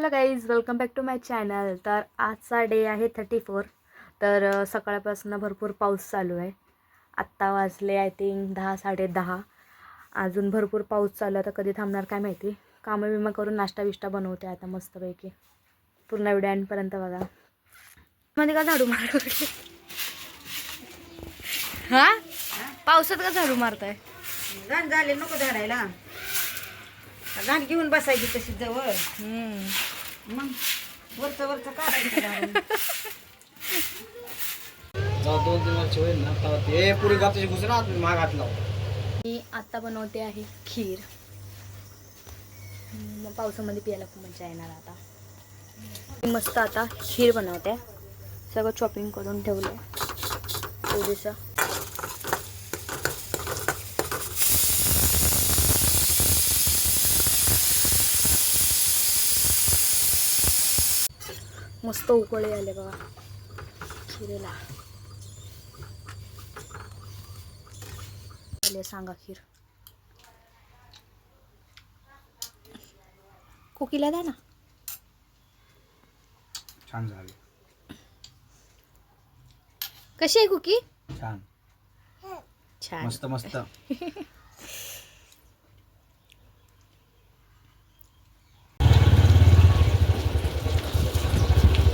Hello guys, welcome back to my channel. तर आजचा day आहे 34. तर सकाळपासून भरपूर पाऊस चालू आहे. आत्ता वाजले आय थिंक 10 10:30. अजून भरपूर पाऊस चालू आहे. आता कधी थांबणार काय माहिती. कामं विमा करून नाश्ता बिष्टा बनवते आता मस्तपैकी. पूर्ण व्हिडिओ एंडपर्यंत बघा. मध्ये का झाडू मार हा पावसात का झाडू मारताय? घाण झाले नको झाडायला. घाण घेऊन बसायची तशी जवळ. मग वरचं काढायचं झाडून. 2-3 वर्ष होईल ना तेव्हा ते पुरी गावची घुसना आत माग हात लाव. मी आता बनवते आहे खीर. मग पावसामध्ये प्यायला खूप मजा येणार. आता मी मस्त आता खीर बनवते. सगळं चॉपिंग करून ठेवलं थोडंसं. मस्त उकळे आले बघा खिरेला. सांगा खीर कुकीला द्या ना. छान झाली. कशी आहे कुकी? छान छान मस्त मस्त.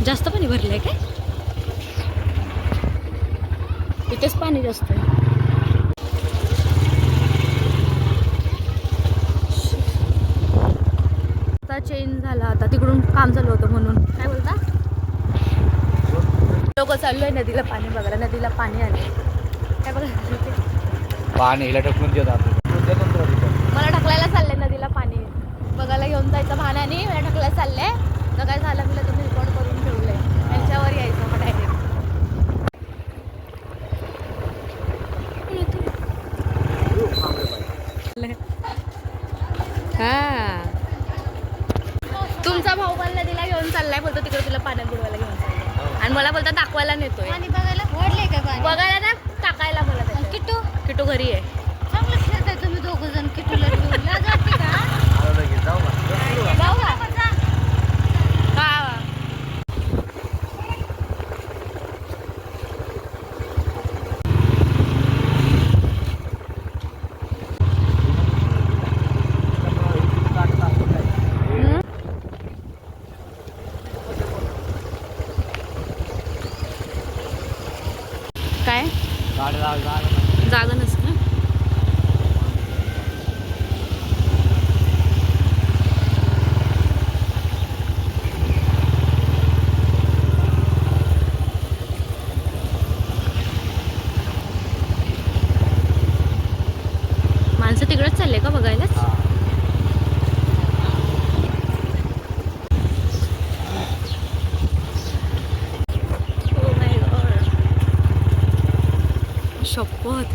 जास्त पाणी भरलंय काय? इथेच पाणी जास्त आहे. आता चेंज झाला. आता तिकडून काम चालू होतं म्हणून. काय बोलता? लोक चाललोय नदीला पाणी बघायला. नदीला पाणी आले. काय बघा पाणी हिला टाकून देत मला ढकलायला चाललंय नदीला पाणी बघायला घेऊन जायचं भाण्याने. मला ढकलायला चाललंय. तर काय झालं म्हटलं तुम्ही रेकॉर्ड करून ठेवलंय. त्यांच्यावर यायचं मग डायरेक्ट. हा तुमचा भाऊ पण नदीला घेऊन चाललाय. बोलतो तिकडे तुला पाण्यात बुडवायला घेऊन चाललाय. आणि मला बोलतो दाखवायला नेतोय. पाणी बघायला ओढले का पाणी? बघायला ना टाकायला मला त्याच्यात. किटू किटू घरी आहे. चांगलं खेळताय तुम्ही दोघं जण. किटूला घेऊन लाज वाटते का? जाऊ जाऊ का? हा काय जागा नसतं. माणसं तिकडच चालले का बघायलाच? शपथ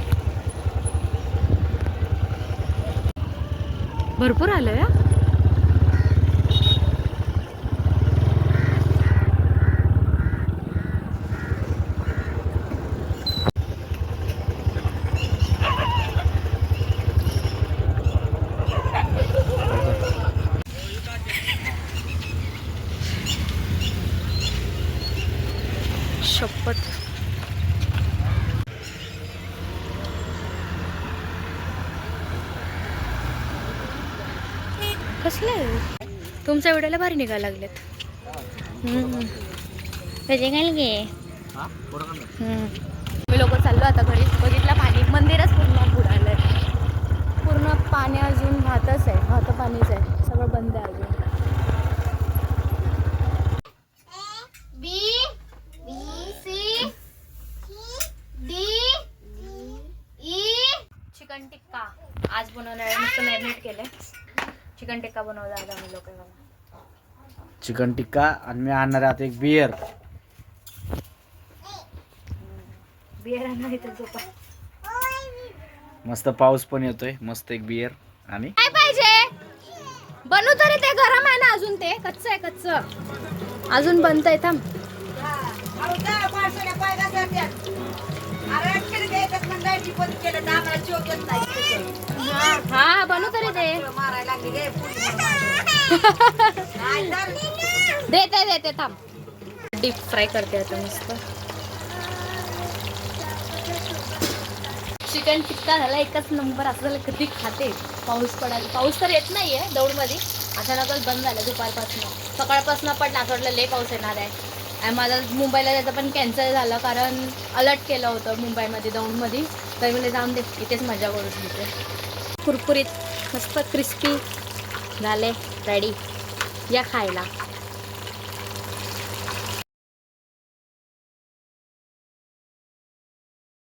भरपूर आलंय. शपथ कसले तुमच्या व्हिडिओला भारी निघायला लागलेत. त्याचे काय गे मी लोक चाललो आता घरी. बघितलं पाणी मंदिरच पूर्ण बुडालंय. पूर्ण पाणी अजून वाहतच आहे. वाहतं पाणीच आहे. सगळं बंद आहे अजून. चिकन टिक्का आज बनवणार. मस्त मॅरिनेट केलंय. चिकन टिक्का बनवला आज आम्ही लोक. चिकन टिक्का आणि मी आणणार आहे आता एक बियर. बियर आणणार इथं झोपा. मस्त पाऊस पण येतोय. मस्त एक बियर. आणि काय पाहिजे बनवू तरी. ते गरम आहे ना अजून. ते कच्च आहे. कच्च अजून बनतंय. थांब. हा बनवू तरी ते. देते थांब. डीप फ्राय करते आता मस्त. चिकन टिक्का झाला एकच नंबर. असं झालं कधी खाते. पाऊस पडायला. पाऊस तर येत नाहीये दौंडमध्ये. अचानकच बंद झालं दुपारपासून. सकाळपासून पडला. असं वाटलं लय पाऊस येणार आहे. आणि माझं मुंबईला जायचं पण कॅन्सल झालं कारण अलर्ट केलं होतं मुंबईमध्ये दौंडमध्ये. तर मला जाऊन दे इथेच मजा करून घेते. कुरकुरीत मस्त क्रिस्पी झाले रेडी. या खायला.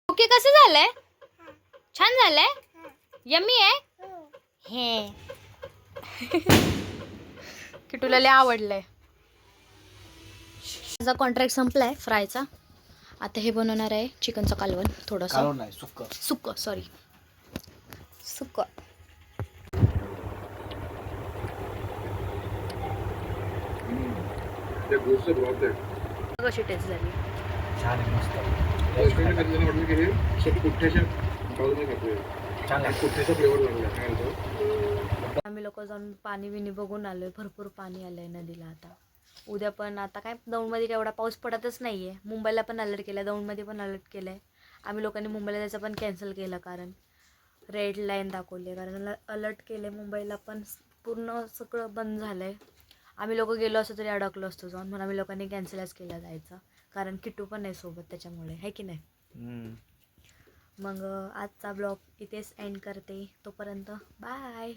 ओके कसं झालंय? छान झालंय? यम्मी आहे? हे किटूला लय आवडलंय. माझा कॉन्ट्रॅक्ट संपलाय फ्रायचा. आता हे बनवणार आहे चिकनचं कालवण थोडंसं. कालवण नाही सुक्क. सुक्क सॉरी सुक्क. कशी टेस्ट झाली? छान आहे मस्त. छान आहे. आम्ही लोक जाऊन पाणी बिनी बघून आलोय. भरपूर पाणी आलंय नदीला आता. उद्या पण आता काय दौंडमध्ये काय एवढा पाऊस पडतच नाहीये. मुंबईला पण अलर्ट केलाय, दौंडमध्ये पण अलर्ट केलाय. आम्ही लोकांनी मुंबईला जायचं पण कॅन्सल केलं कारण रेड लाईन दाखवली. कारण अलर्ट केले मुंबईला पण पूर्ण सगळं बंद झालंय. आम्ही लोक गेलो असतो तरी अडकलो असतो जाऊन. म्हणून आम्ही लोकांनी कॅन्सलच केलं जायचं. कारण किट्टू पण नाही सोबत त्याच्यामुळे आहे की नाही. मग आजचा ब्लॉग इथेच एंड करते. तोपर्यंत बाय.